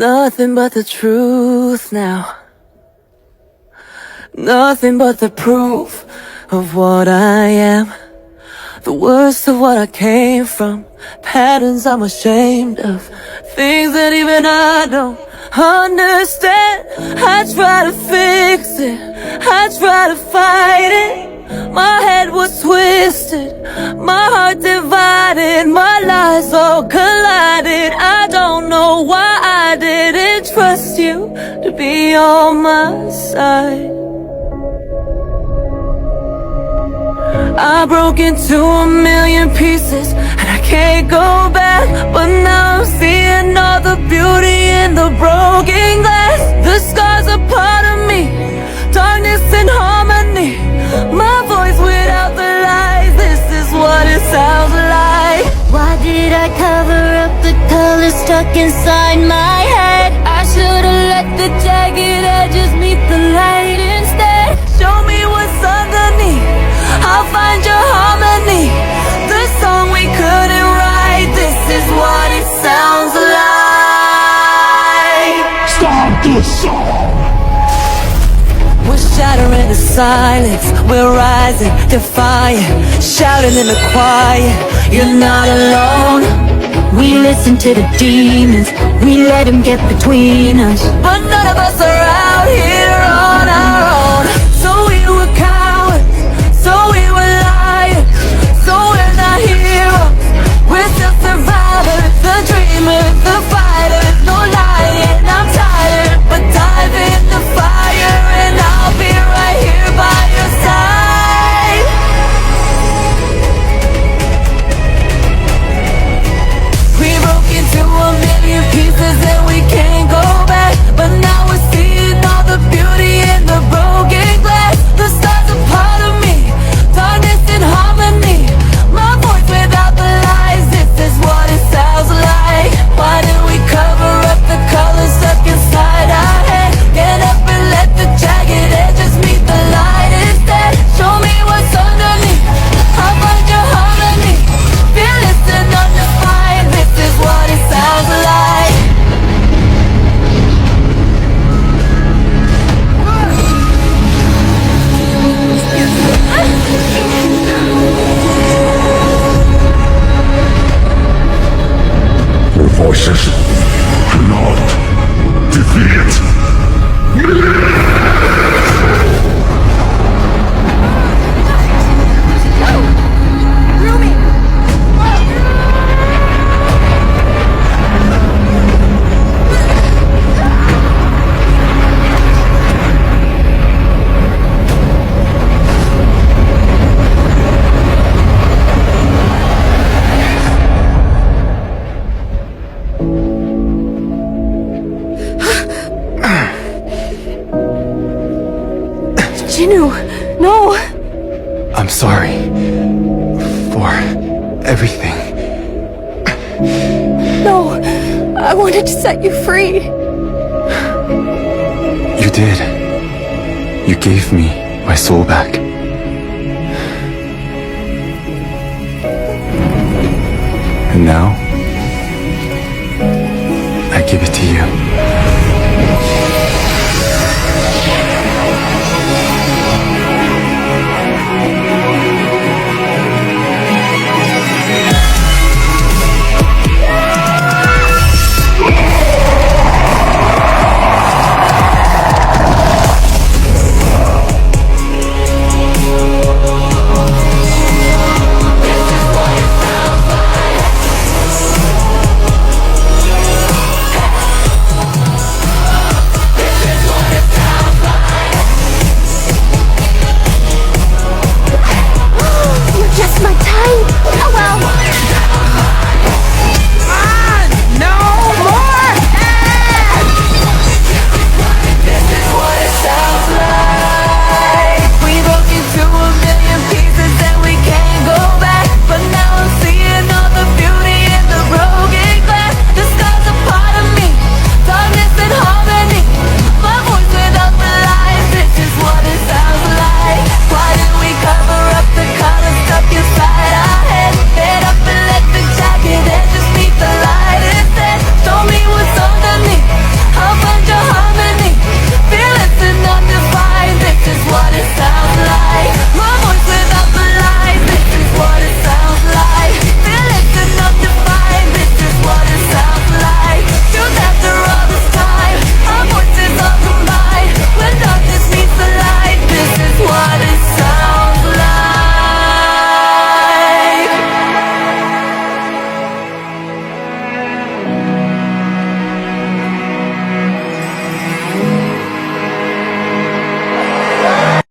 Nothing but the truth now. Nothing but the proof of what I am. The worst of what I came from. Patterns I'm ashamed of. Things that even I don't understand. I try to fix it, I try to fight it. My head was twisted, my heart divided, my lies all collided. I don't know why I didn't trust you to be on my side. I broke into a million pieces and I can't go back. But now I'm seeing all the beauty in the broken glass. The scars are part of me, darkness and harmony. My voice without the lies, this is what it sounds like. Why did I cover up the colors stuck inside my head? I should've let the jagged edges meet the light instead. Show me what's underneath, I'll find your harmony. The song we couldn't write, this is what it sounds like. Stop the song! We're shattering the silence, we're rising, defiant, shouting in the quiet. You're not alone. We listen to the demons, we let them get between us. But none of us are out here on our own. So we were cowards, so we were liars, so we're not heroes, we're still survivors. The dreamers, the fighters, no lying, I'm tired. But dive in the fire and I'll be right here by your side. We broke into a million pieces and we can't go back. But now we're seeing all the beauty in the broken glass. The stars are part of me, darkness and harmony. My voice without the lies, this is what it sounds like. Why did we cover up the colors stuck inside our head? Get up and let the jagged edges meet the light instead. Show me what's underneath, I'll find your harmony. Fearless and undefined, this is what it sounds like. Your voices cannot defeat me! Jinu, no! I'm sorry for everything. No, I wanted to set you free. You did. You gave me my soul back. And now, I give it to you.